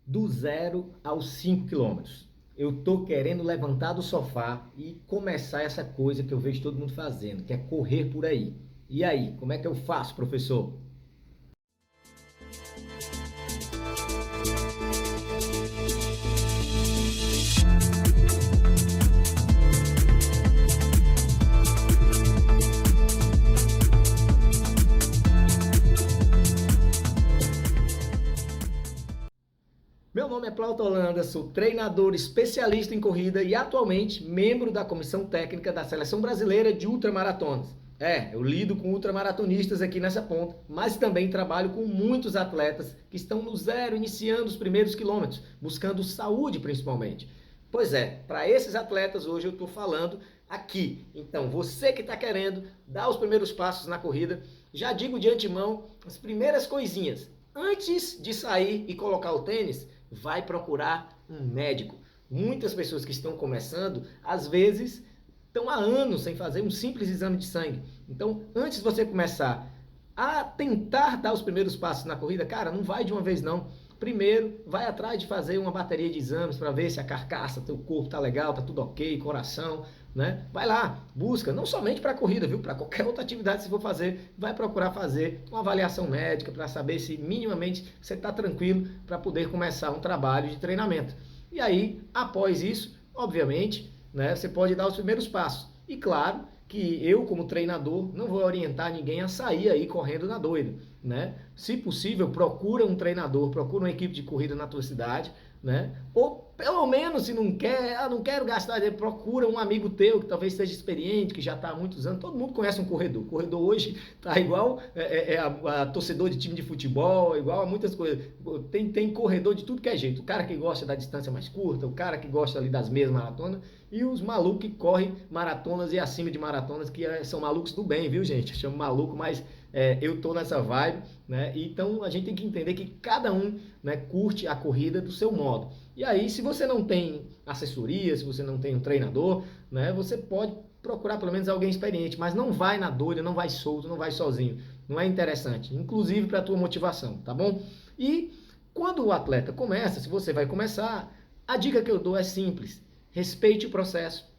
Do 0 aos 5 quilômetros. Eu tô querendo levantar do sofá e começar essa coisa que eu vejo todo mundo fazendo, que é correr por aí. E aí, como é que eu faço, professor? Meu nome é Plauto Holanda, sou treinador especialista em corrida e atualmente membro da comissão técnica da Seleção Brasileira de Ultramaratonas. Eu lido com ultramaratonistas aqui nessa ponta, mas também trabalho com muitos atletas que estão no zero, iniciando os primeiros quilômetros, buscando saúde principalmente. Pois é, para esses atletas hoje eu estou falando aqui. Então, você que está querendo dar os primeiros passos na corrida, já digo de antemão as primeiras coisinhas. Antes de sair e colocar o tênis, vai procurar um médico. Muitas pessoas que estão começando, às vezes, estão há anos sem fazer um simples exame de sangue. Então, antes de você começar a tentar dar os primeiros passos na corrida, cara, não vai de uma vez não. Primeiro, vai atrás de fazer uma bateria de exames para ver se a carcaça, teu corpo tá legal, tá tudo ok, coração, né? Vai lá, busca, não somente para a corrida, viu? Para qualquer outra atividade que você for fazer, vai procurar fazer uma avaliação médica para saber se minimamente você está tranquilo para poder começar um trabalho de treinamento. E aí, após isso, obviamente, né, você pode dar os primeiros passos. E claro que eu, como treinador, não vou orientar ninguém a sair aí correndo na doida, né? Se possível, procura um treinador, procura uma equipe de corrida na tua cidade, né? Ou pelo menos, se não quer, não quero gastar dinheiro, procura um amigo teu que talvez seja experiente, que já está há muitos anos. Todo mundo conhece um corredor. O corredor hoje está igual a torcedor de time de futebol, igual a muitas coisas. Tem corredor de tudo que é jeito. O cara que gosta da distância mais curta, o cara que gosta ali das meias maratonas e os malucos que correm maratonas e acima de maratonas, que são malucos do bem, viu, gente? Eu chamo maluco, mas eu tô nessa vibe, né? Então a gente tem que entender que cada um, né, curte a corrida do seu modo. E aí, se você não tem assessoria, se você não tem um treinador, né, você pode procurar pelo menos alguém experiente, mas não vai na doida, não vai solto, não vai sozinho. Não é interessante, inclusive para a tua motivação, tá bom? E quando o atleta começa, se você vai começar, a dica que eu dou é simples: respeite o processo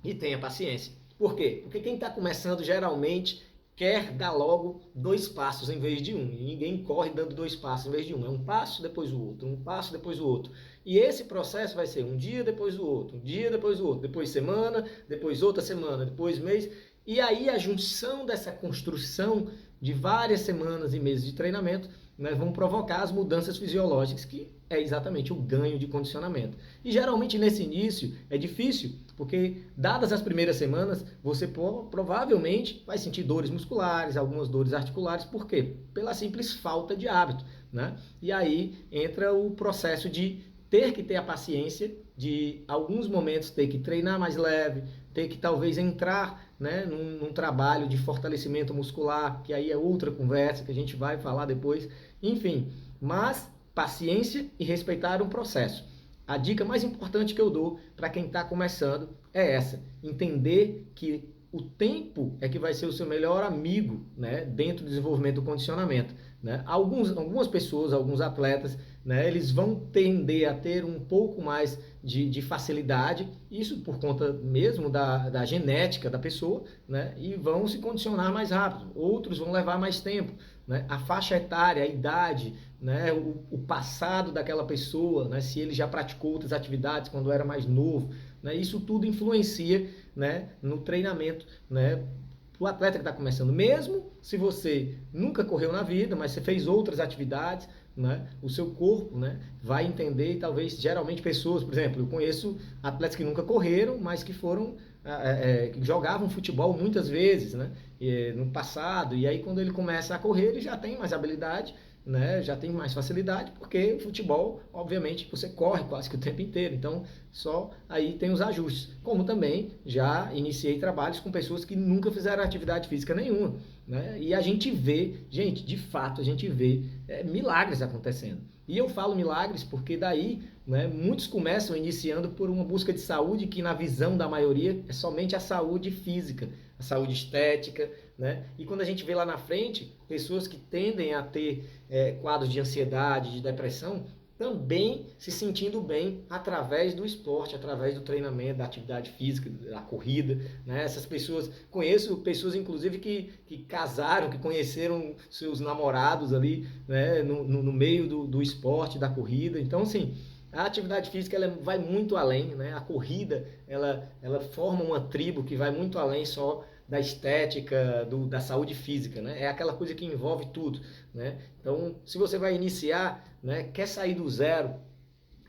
e tenha paciência. Por quê? Porque quem está começando geralmente quer dar logo 2 passos em vez de um. E ninguém corre dando 2 passos em vez de um. É um passo depois o outro, um passo depois o outro. E esse processo vai ser um dia depois do outro, um dia depois do outro, depois semana, depois outra semana, depois mês. E aí a junção dessa construção de várias semanas e meses de treinamento, né, vão provocar as mudanças fisiológicas, que é exatamente o ganho de condicionamento. E geralmente nesse início é difícil, porque dadas as primeiras semanas, você provavelmente vai sentir dores musculares, algumas dores articulares. Por quê? Pela simples falta de hábito, né? E aí entra o processo de ter que ter a paciência de alguns momentos ter que treinar mais leve, ter que talvez entrar, né, num trabalho de fortalecimento muscular, que aí é outra conversa que a gente vai falar depois. Enfim, mas paciência e respeitar o processo. A dica mais importante que eu dou para quem está começando é essa: entender que o tempo é que vai ser o seu melhor amigo, né, dentro do desenvolvimento do condicionamento, né? Algumas pessoas, alguns atletas, né, eles vão tender a ter um pouco mais de facilidade, isso por conta mesmo da genética da pessoa, né, e vão se condicionar mais rápido. Outros vão levar mais tempo, né? A faixa etária, a idade, né, o passado daquela pessoa, né, se ele já praticou outras atividades quando era mais novo, né, isso tudo influencia, né, no treinamento, né, o atleta que está começando. Mesmo se você nunca correu na vida, mas você fez outras atividades, né, o seu corpo, né, vai entender. E talvez, geralmente, pessoas, por exemplo, eu conheço atletas que nunca correram, mas que foram que jogavam futebol muitas vezes, né, no passado, e aí quando ele começa a correr, ele já tem mais habilidade, né, já tem mais facilidade, porque o futebol, obviamente, você corre quase que o tempo inteiro, então só aí tem os ajustes. Como também já iniciei trabalhos com pessoas que nunca fizeram atividade física nenhuma, né, e a gente vê, gente, de fato, a gente vê milagres acontecendo. E eu falo milagres porque daí, né, muitos começam iniciando por uma busca de saúde que, na visão da maioria, é somente a saúde física, a saúde estética, né? E quando a gente vê lá na frente pessoas que tendem a ter quadros de ansiedade, de depressão, também se sentindo bem através do esporte, através do treinamento, da atividade física, da corrida, né? Essas pessoas, conheço pessoas inclusive que casaram, que conheceram seus namorados ali, né? no meio do esporte, da corrida. Então, assim, a atividade física ela vai muito além, né? A corrida ela forma uma tribo que vai muito além só da estética, da saúde física, né? É aquela coisa que envolve tudo, né? Então, se você vai iniciar, né, quer sair do zero,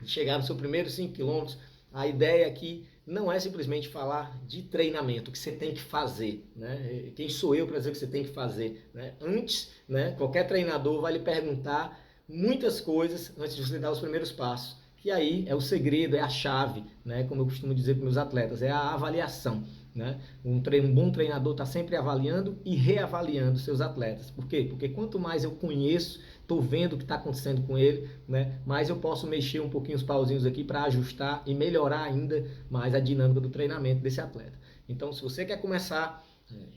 chegar no seu primeiro 5 quilômetros, a ideia aqui não é simplesmente falar de treinamento, que você tem que fazer, né? Quem sou eu para dizer o que você tem que fazer, né? Antes, né, qualquer treinador vai lhe perguntar muitas coisas antes de você dar os primeiros passos. Que aí é o segredo, é a chave, né? Como eu costumo dizer para meus atletas, é a avaliação. Né? Um bom treinador está sempre avaliando e reavaliando seus atletas. Por quê? Porque quanto mais eu conheço, estou vendo o que está acontecendo com ele, né? Mais eu posso mexer um pouquinho os pauzinhos aqui para ajustar e melhorar ainda mais a dinâmica do treinamento desse atleta. Então, se você quer começar,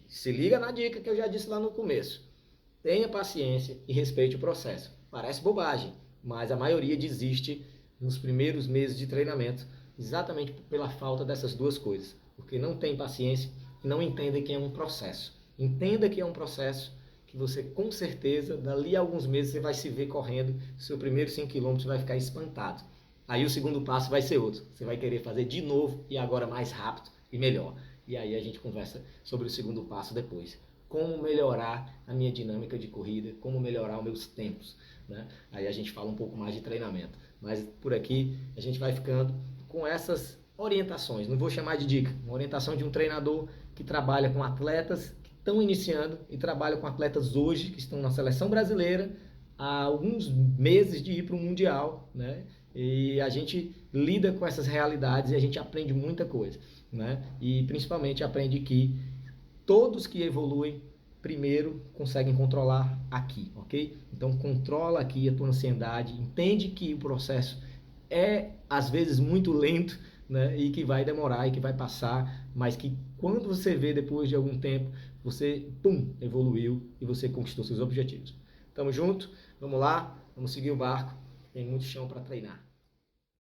se liga na dica que eu já disse lá no começo. Tenha paciência e respeite o processo. Parece bobagem, mas a maioria desiste nos primeiros meses de treinamento, exatamente pela falta dessas duas coisas. Porque não tem paciência e não entendem que é um processo. Entenda que é um processo que você, com certeza, dali a alguns meses, você vai se ver correndo, seu primeiro 5 quilômetros vai ficar espantado. Aí o segundo passo vai ser outro. Você vai querer fazer de novo e agora mais rápido e melhor. E aí a gente conversa sobre o segundo passo depois. Como melhorar a minha dinâmica de corrida, como melhorar os meus tempos, né? Aí a gente fala um pouco mais de treinamento. Mas por aqui a gente vai ficando com essas orientações, não vou chamar de dica, uma orientação de um treinador que trabalha com atletas que estão iniciando e trabalha com atletas hoje que estão na seleção brasileira há alguns meses de ir para o Mundial, né? E a gente lida com essas realidades e a gente aprende muita coisa, né? E principalmente aprende que todos que evoluem primeiro conseguem controlar aqui, ok? Então controla aqui a tua ansiedade, entende que o processo é às vezes muito lento, né? E que vai demorar e que vai passar, mas que quando você vê depois de algum tempo, você, pum, evoluiu e você conquistou seus objetivos. Tamo junto, vamos lá, vamos seguir o barco, tem muito chão para treinar.